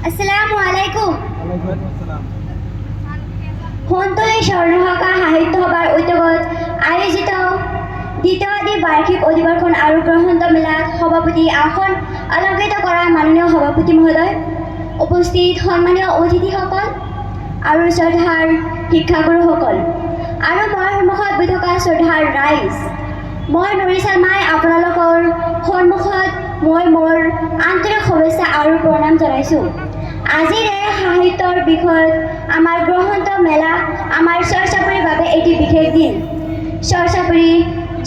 আসসালামু আলাইকুম। সন্তলী স্বৰ্ণশাখা সাহিত্য সভাৰ উদ্যোগত আয়োজিত দ্বিতীয় বাৰ্ষিক অধিৱেশন আৰু গ্ৰন্থ মেলাত সভাপতি আসন অলংকৃত কৰা মাননীয় সভাপতি মহোদয়, উপস্থিত সন্মানীয় অতিথিসকল আৰু শ্ৰদ্ধাৰ শিক্ষাগুৰুসকল আৰু মোৰ সন্মুখত বহি থকা শ্ৰদ্ধাৰ ৰাইজ, মই নুৰি শৰ্মাই আপোনালোকৰ সন্মুখত মই মোৰ আন্তৰিক শুভেচ্ছা আৰু প্ৰণাম জনাইছোঁ। আজিৰ এই সাহিত্যৰ বিষয়ত আমাৰ গ্ৰন্থ মেলা আমাৰ চৰ্চাপুৰীৰ বাবে এটি বিশেষ দিন। চৰ্চাপুৰী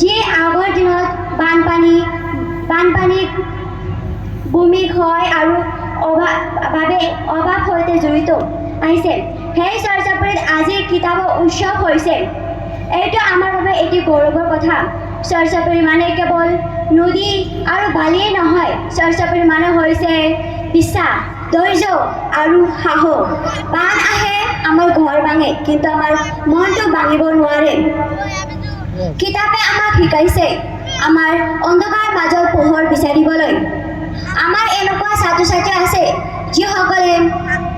যি আগৰ দিনত বানপানী ভূমিক্ষয় আৰু অভাৱ সৈতে জড়িত আহিছে, সেই চৰ্চাপুৰীত আজি কিতাপৰ উৎসৱ হৈছে। এইটো আমাৰ বাবে এটি গৌৰৱৰ কথা। চৰ্চাপুৰী মানে কেৱল নদী আৰু বালিয়ে নহয়, চৰ্চাপুৰী মানে হৈছে বিশ্বাস, ধৈৰ্য আৰু সাহস। বান আহে, আমাৰ ঘৰ ভাঙে, কিন্তু আমাৰ মনটো ভাঙিব নোৱাৰে। কিতাপে আমাক শিকাইছে আমাৰ অন্ধকাৰ মাজত পোহৰ বিচাৰিবলৈ। আমাৰ এনেকুৱা ছাত্ৰ ছাত্ৰী আছে যিসকলে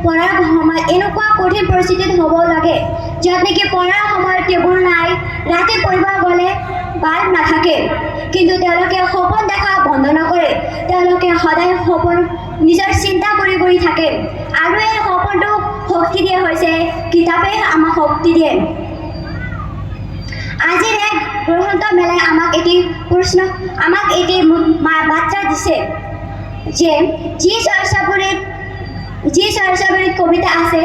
পঢ়াৰ সময়ত এনেকুৱা কঠিন পৰিস্থিতিত হ'ব লাগে, য'ত নেকি পঢ়াৰ সময়ত টেবুল নাই, ৰাতি পঢ়িব গ'লে বাল্ব নাথাকে, কিন্তু তেওঁলোকে সপোন দেখা বন্ধ নকৰে। তেওঁলোকে সদায় সপোন নিজৰ চিন্তা কৰি থাকে, আৰু এই সপোনটোক শক্তি দিয়া হৈছে কিতাপে আমাক শক্তি দিয়ে। আজিৰ এক গ্ৰন্থ মেলাই আমাক এটি বাৰ্তা দিছে যে যি চৰ্চাপুৰীত কবিতা আছে,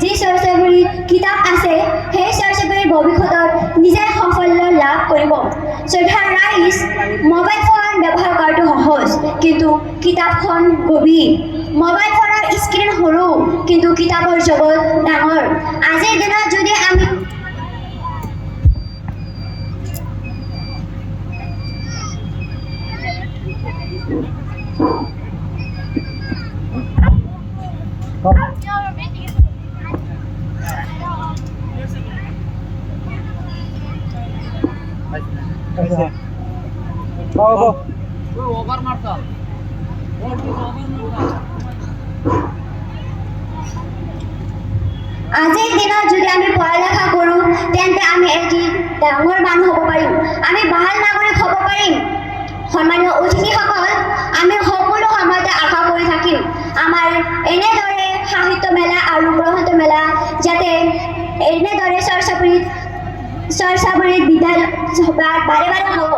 যি চৰ্চাপুৰীত কিতাপ আছে, সেই চৰ্চাপুৰীৰ ভৱিষ্যতত নিজে সাফল্য লাভ কৰিব। শ্ৰদ্ধাৰ ৰাইজ, মোবাইল ফোন ব্যৱহাৰ কৰাটো সহজ, কিন্তু কিতাপখন গভীৰ। মোবাইল ফোনৰ স্ক্ৰীণ সৰু, কিন্তু কিতাপৰ জগত ডাঙৰ। আজিৰ দিনত যদি আমি পঢ়া-লেখা কৰোঁ, তেন্তে আমি এটি ডাঙৰ মানুহ হ'ব পাৰিম, আমি ভাল নাগৰিক হ'ব পাৰিম। সন্মানীয় অতিথিসকল, আমি সকলো সময়তে আশা কৰি থাকিম আমাৰ এনেদৰে সাহিত্য মেলা আৰু গ্ৰন্থ মেলা যাতে এনেদৰে চৰ্চাপুৰীত বাৰে হওক,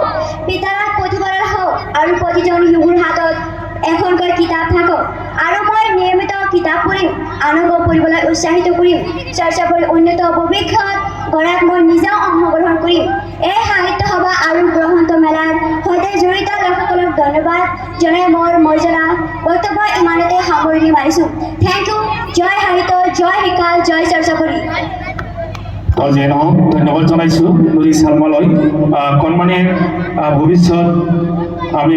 বিদ্যালয়ত পুথিভঁৰাল হওক, আৰু প্ৰতিজন শিশুৰ হাতত এখনকৈ কিতাপ থাকক। আৰু মই নিয়মিত কিতাপ পঢ়িম, আনকো পঢ়িবলৈ উৎসাহিত কৰিম। চৰ্চাপুৰীৰ উন্নত ভৱিষ্যত গঢ়াত মই নিজেও অংশগ্ৰহণ কৰিম। এই সাহিত্য সভা আৰু গ্ৰন্থ মেলাৰ সৈতে জড়িত লোকসকলক ধন্যবাদ জনাই মোৰ মৰ্যাদা বক্তব্য ইমানতে সামৰণি মাৰিছোঁ। Thank U. জয় সাহিত্য, জয় শিক্ষা, জয় চৰ্চাপুৰী। যে নহওক ধন্যবাদ জনাইছোঁ নুৰি শৰ্মালৈ। কণমানিৰ ভৱিষ্যত আমি